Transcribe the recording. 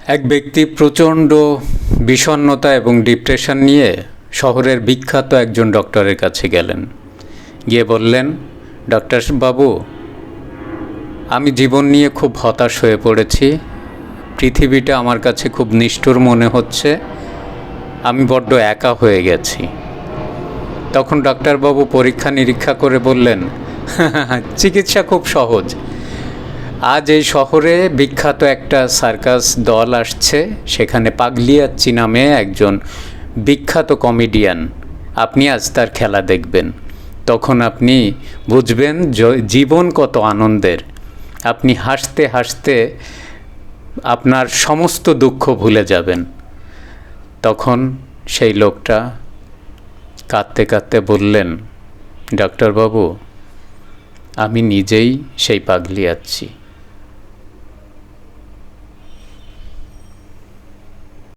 এক ব্যক্তি প্রচণ্ড বিষণ্ণতা এবং ডিপ্রেশন নিয়ে শহরের বিখ্যাত একজন ডক্টরের কাছে গেলেন। গিয়ে বললেন, ডক্টর বাবু, আমি জীবন নিয়ে খুব হতাশ হয়ে পড়েছি। পৃথিবীটা আমার কাছে খুব নিষ্ঠুর মনে হচ্ছে। আমি বড্ড একা হয়ে গেছি। তখন ডাক্তারবাবু পরীক্ষা নিরীক্ষা করে বললেন, চিকিৎসা খুব সহজ। আজ এই শহরে বিখ্যাত একটা সার্কাস দল আসছে, সেখানে পাগলিয়াচ্চি নামে একজন বিখ্যাত কমেডিয়ান। আপনি আজ তার খেলা দেখবেন, তখন আপনি বুঝবেন জীবন কত আনন্দের। আপনি হাসতে হাসতে আপনার সমস্ত দুঃখ ভুলে যাবেন। তখন সেই লোকটা কাঁদতে কাঁদতে বললেন, ডাক্তারবাবু, আমি নিজেই সেই পাগলিয়াচ্চি।